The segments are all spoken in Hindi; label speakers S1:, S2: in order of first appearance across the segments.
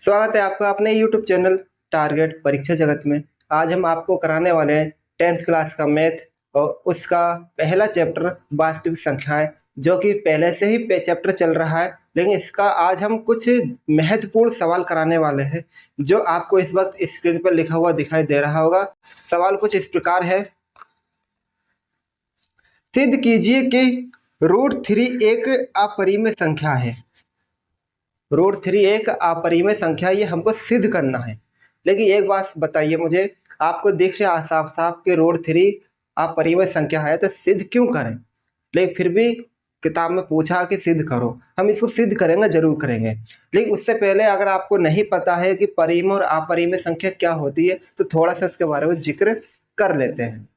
S1: स्वागत है आपका अपने YouTube चैनल टारगेट परीक्षा जगत में। आज हम आपको कराने वाले हैं 10th क्लास का मैथ और उसका पहला चैप्टर वास्तविक संख्याएं, जो कि पहले से ही चैप्टर चल रहा है, लेकिन इसका आज हम कुछ महत्वपूर्ण सवाल कराने वाले हैं जो आपको इस वक्त स्क्रीन पर लिखा हुआ दिखाई दे रहा होगा। सवाल कुछ इस प्रकार है। सिद्ध कीजिए कि √3 एक अपरिमेय संख्या है। √3 एक अपरिमेय संख्या, ये हमको सिद्ध करना है। लेकिन एक बात बताइए मुझे, आपको दिख रहा है साफ साफ कि √3 अपरिमेय संख्या है, तो सिद्ध क्यों करें? लेकिन फिर भी किताब में पूछा कि सिद्ध करो। हम इसको सिद्ध करेंगे, जरूर करेंगे। लेकिन उससे पहले अगर आपको नहीं पता है कि परिमेय और अपरिमेय संख्या क्या होती है, तो थोड़ा सा उसके बारे में जिक्र कर लेते हैं।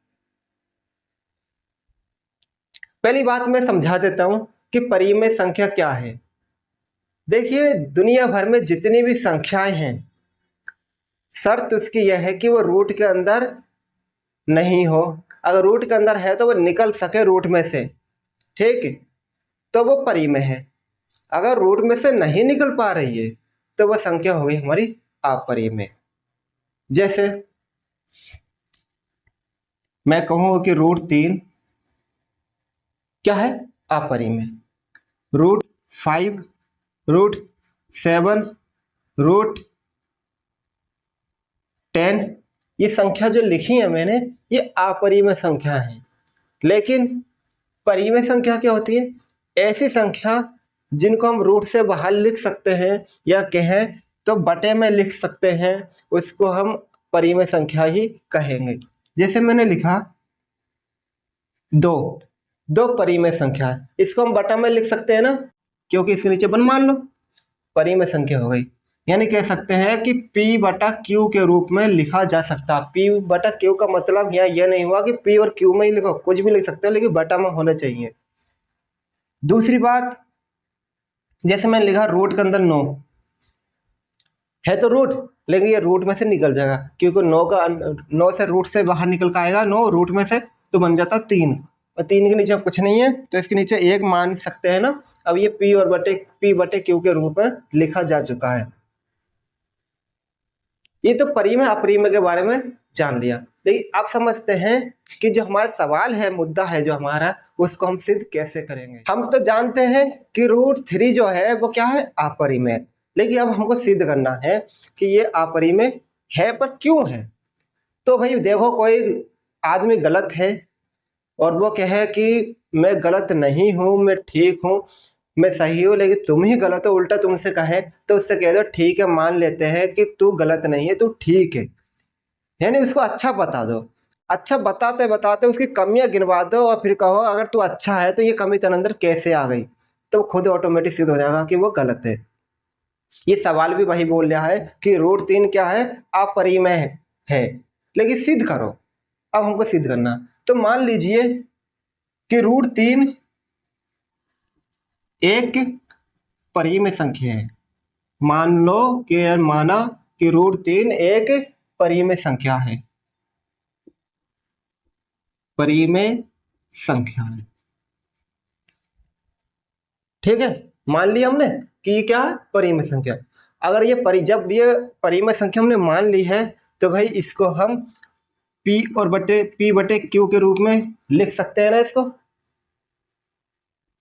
S1: पहली बात मैं समझा देता हूं कि परिमेय संख्या क्या है। देखिए, दुनिया भर में जितनी भी संख्याएं हैं, शर्त उसकी यह है कि वो रूट के अंदर नहीं हो। अगर रूट के अंदर है तो वो निकल सके रूट में से, ठीक, तो वो परिमेय है। अगर रूट में से नहीं निकल पा रही है तो वह संख्या हो गई हमारी अपरिमेय। जैसे मैं कहूँ कि √3 क्या है? अपरिमेय। √5, √7, √10, ये संख्या जो लिखी है मैंने, ये अपरिमेय संख्या है। लेकिन परिमेय संख्या क्या होती है? ऐसी संख्या जिनको हम रूट से बाहर लिख सकते हैं, या कहें तो बटे में लिख सकते हैं, उसको हम परिमेय संख्या ही कहेंगे। जैसे मैंने लिखा 2 परिमेय संख्या है, इसको हम बटा में लिख सकते हैं ना, क्योंकि इसके नीचे 1 मान लो, परिमेय संख्या हो गई। यानी कह सकते हैं कि P/Q के रूप में लिखा जा सकता है। P/Q का मतलब यहाँ यह नहीं हुआ कि P और Q में ही लिखो, कुछ भी लिख सकते हो, लेकिन बटा में होना चाहिए। दूसरी बात, जैसे मैंने लिखा रूट के अंदर 9 है, तो रूट, लेकिन ये रूट में से निकल जाएगा, क्योंकि 9 से रूट से बाहर निकल के आएगा 9 रूट में से, तो बन जाता 3, और 3 के नीचे कुछ नहीं है, तो इसके नीचे 1 मान सकते हैं ना। अब ये P/Q के रूप में लिखा जा चुका है। ये तो परिमेय अपरिमेय के बारे में जान लिया। लेकिन अब समझते हैं कि जो हमारा सवाल है, मुद्दा है जो हमारा, उसको हम सिद्ध कैसे करेंगे। हम तो जानते हैं कि √3 जो है वो क्या है? अपरिमेय। लेकिन अब हमको सिद्ध करना है कि ये अपरिमेय है, पर क्यों है। तो भाई देखो, कोई आदमी गलत है और वो कहे कि मैं गलत नहीं हूं, मैं ठीक हूं, मैं सही हूँ, लेकिन तुम ही गलत हो, उल्टा तुमसे कहे, तो उससे कह दो ठीक है, मान लेते हैं कि तू गलत नहीं है, तू ठीक है। यानी उसको अच्छा बता दो। अच्छा बताते बताते उसकी कमियां गिनवा दो, और फिर कहो अगर तू अच्छा है तो ये कमी तेरे अंदर कैसे आ गई, तो खुद ऑटोमेटिक सिद्ध हो जाएगा कि वो गलत है। ये सवाल भी वही बोल रहा है कि √3 क्या है? अपरिमेय है। लेकिन सिद्ध करो। अब हमको सिद्ध करना, तो मान लीजिए कि √3 एक परिमेय संख्या है। मान लो कि माना कि √3 एक परिमेय संख्या है। परिमेय संख्या है, ठीक है। मान लिया हमने कि ये क्या है? परिमेय संख्या। अगर ये जब ये परिमेय संख्या हमने मान ली है, तो भाई इसको हम P/Q के रूप में लिख सकते हैं ना। इसको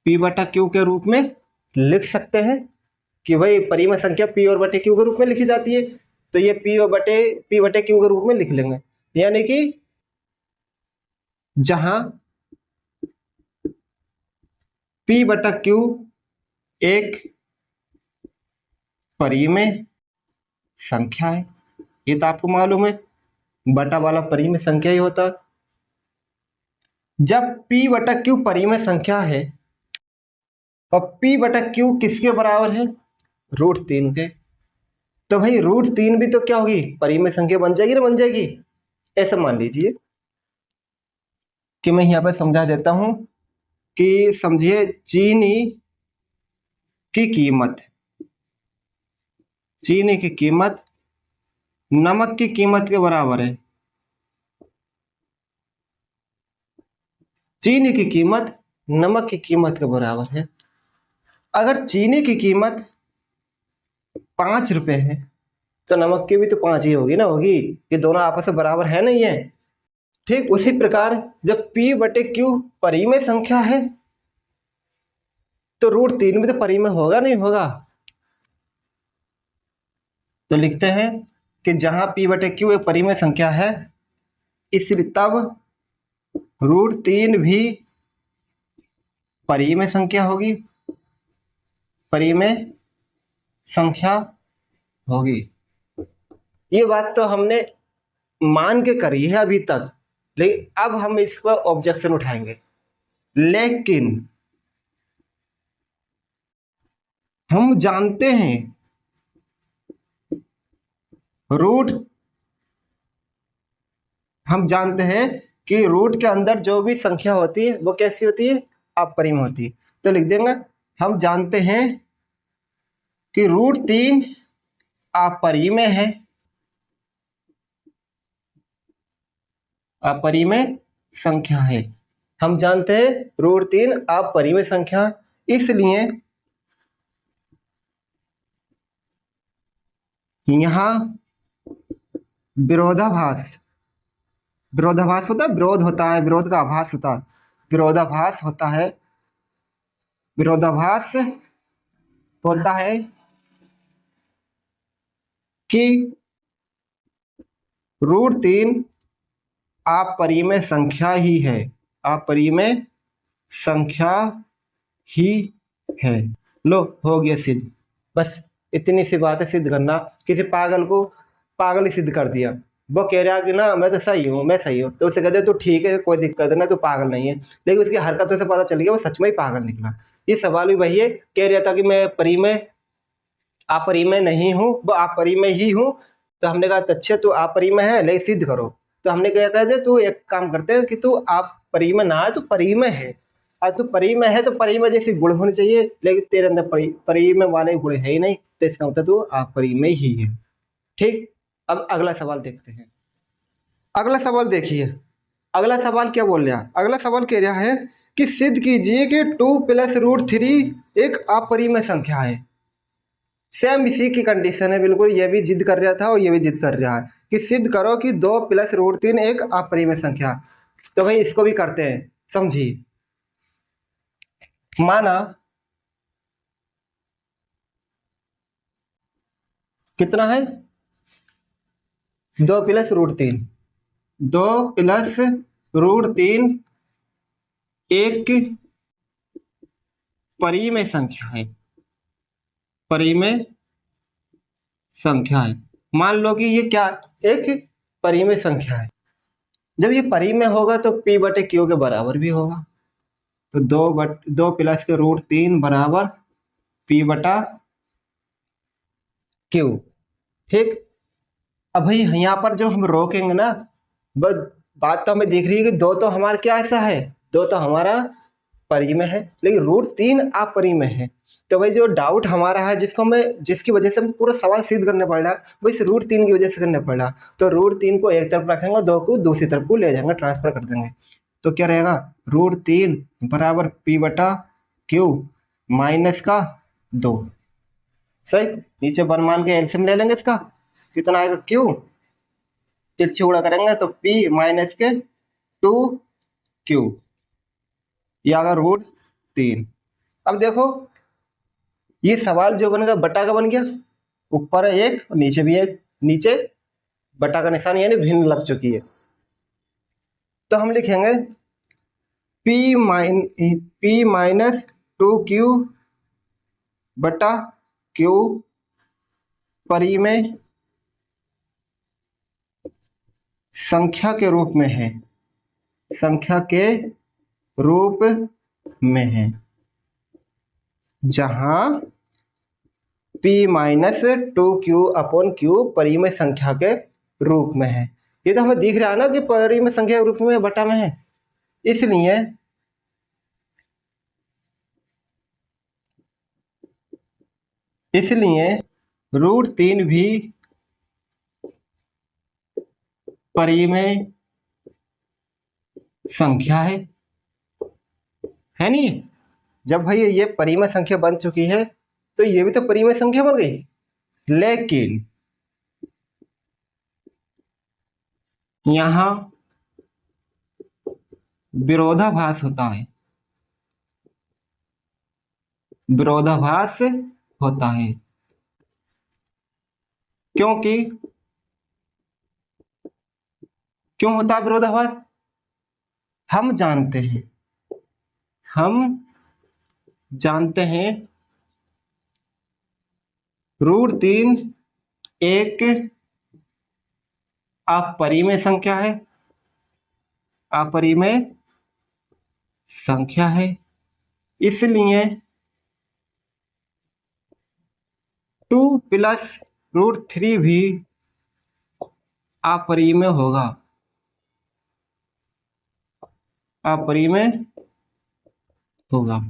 S1: P/Q के रूप में लिख सकते हैं कि भाई परिमेय संख्या P/Q के रूप में लिखी जाती है, तो ये P/Q के रूप में लिख लेंगे। यानी कि जहां P/Q एक परिमेय संख्या है, ये तो आपको मालूम है, बटा वाला परिमेय संख्या ही होता। जब P/Q परिमेय संख्या है और P/Q किसके बराबर है? √3 के, तो भाई √3 भी तो क्या होगी? परिमेय संख्या बन जाएगी ना, बन जाएगी। ऐसा मान लीजिए कि मैं यहाँ पे समझा देता हूं कि समझिए चीनी की कीमत नमक की कीमत के बराबर है। चीनी की कीमत नमक की कीमत के बराबर है। अगर चीनी की कीमत 5 रुपए है तो नमक की भी तो 5 ही होगी ना, होगी, ये दोनों आपस में बराबर है नहीं है। ठीक उसी प्रकार जब P बटे Q परिमेय संख्या है तो √3 भी तो परिमेय होगा नहीं होगा। तो लिखते हैं कि जहां P बटे Q एक परिमेय संख्या है, इसलिए तब √3 भी परिमेय संख्या होगी, परिमेय संख्या होगी। ये बात तो हमने मान के करी है अभी तक, लेकिन अब हम इस पर ऑब्जेक्शन उठाएंगे। लेकिन हम जानते हैं हम जानते हैं कि रूट के अंदर जो भी संख्या होती है वो कैसी होती है, अपरिमेय होती है। तो लिख देंगे हम जानते हैं कि √3 अपरिमेय है, अपरिमेय संख्या है। हम जानते हैं √3 अपरिमेय संख्या, इसलिए यहां विरोधाभास, विरोधाभास होता है, विरोध होता है, विरोध का आभास होता है, विरोधाभास होता है, विरोधाभास होता है कि √3 अपरिमेय संख्या ही है, अपरिमेय संख्या ही है। लो हो गया सिद्ध। बस इतनी सी बात है सिद्ध करना। किसी पागल को पागल ही सिद्ध कर दिया, वो कह रहा कि ना मैं तो सही हूँ, मैं सही हूँ, तो उसे कहते तू ठीक है, कोई दिक्कत नहीं, तू पागल नहीं है। लेकिन उसकी हरकतों से पता चल गया वो सच में ही पागल निकला। ये सवाल भी वही है, कह रहा था कि मैं परिमेय अपरिमेय नहीं हूँ, वो अपरिमेय ही हूँ। तो हमने कहा अच्छा तू अपरिमेय है लेकिन सिद्ध करो। तो हमने क्या कह दिया, तू एक काम करते हैं कि तू अपरिमेय ना है, तू परिमेय है, और तू परिमेय है तो परिमेय जैसे गुण होने चाहिए, लेकिन तेरे अंदर परिमेय वाले गुण है ही नहीं, तो इसका मतलब तू अपरिमेय ही है। ठीक, अब अगला सवाल देखते हैं। अगला सवाल देखिए, अगला सवाल क्या बोल रहा है, अगला सवाल कह रहा है कि सिद्ध कीजिए कि 2 + √3 एक अपरिमेय संख्या है। सेम इसी की कंडीशन है बिल्कुल, ये भी जिद कर रहा था और ये भी जिद कर रहा है कि सिद्ध करो कि 2 + √3 एक अपरिमेय संख्या। तो भाई इसको भी करते हैं, समझिए। माना कितना है, 2 + √3, 2 + √3 एक परिमेय संख्या है, परिमेय संख्या है। मान लो कि ये क्या एक परिमेय संख्या है। जब ये परिमेय होगा तो P बटे Q के बराबर भी होगा। तो 2 + √3 बराबर P बटा Q। ठीक, अब भाई यहाँ पर जो हम रोकेंगे ना, बस बात तो हमें दिख रही है कि 2 तो हमारा क्या ऐसा है, 2 तो हमारा परिमेय है, लेकिन √3 अपरिमेय है। तो भाई जो डाउट हमारा है, जिसको हमें, जिसकी वजह से हम पूरा सवाल सिद्ध करने पड़ रहा है, वो इस √3 की वजह से करने पड़ रहा। तो √3 को एक तरफ रखेंगे, 2 को दूसरी तरफ को ले जाएंगे, ट्रांसफर कर देंगे। तो क्या रहेगा, √3 बराबर P बटा Q माइनस का 2। सही, नीचे वन मान के एलसीएम ले लेंगे इसका, कितना आएगा Q, तिरछी गुणा करेंगे तो P माइनस के 2Q, ये आएगा √3। अब देखो ये सवाल जो बनेगा बटा का बन गया, ऊपर एक और नीचे भी एक, नीचे बटा का निशान यानी भिन्न लग चुकी है। तो हम लिखेंगे P माइनस 2Q बटा Q परिमेय संख्या के रूप में है, संख्या के रूप में है, जहां P minus 2Q upon Q परिमेय संख्या के रूप में है। ये तो हमें दिख रहा है ना कि परिमेय संख्या के रूप में बटा में है, इसलिए √3 भी परिमेय संख्या है नहीं। जब भाई ये परिमेय संख्या बन चुकी है तो ये भी तो परिमेय संख्या बन गई। लेकिन यहाँ विरोधाभास होता है, विरोधाभास होता है, क्योंकि क्यों होता है विरोधाभास? हम जानते हैं √3 एक अपरिमेय संख्या है, अपरिमेय संख्या है, इसलिए 2 + √3 भी अपरिमेय होगा, अपरिमेय होगा।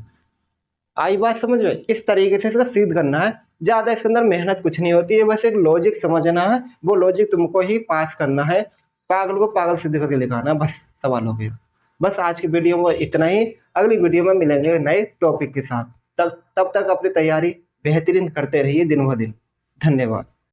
S1: आई बात समझ में? इस तरीके से इसका सिद्ध करना है, ज्यादा इसके अंदर मेहनत कुछ नहीं होती है, बस एक लॉजिक समझना है, वो लॉजिक तुमको ही पास करना है, पागल को पागल सिद्ध करके दिखाना, बस सवाल हो गया। बस आज की वीडियो में इतना ही, अगली वीडियो में मिलेंगे नए टॉपिक के साथ। तब तक अपनी तैयारी बेहतरीन करते रहिए दिन ब दिन। धन्यवाद।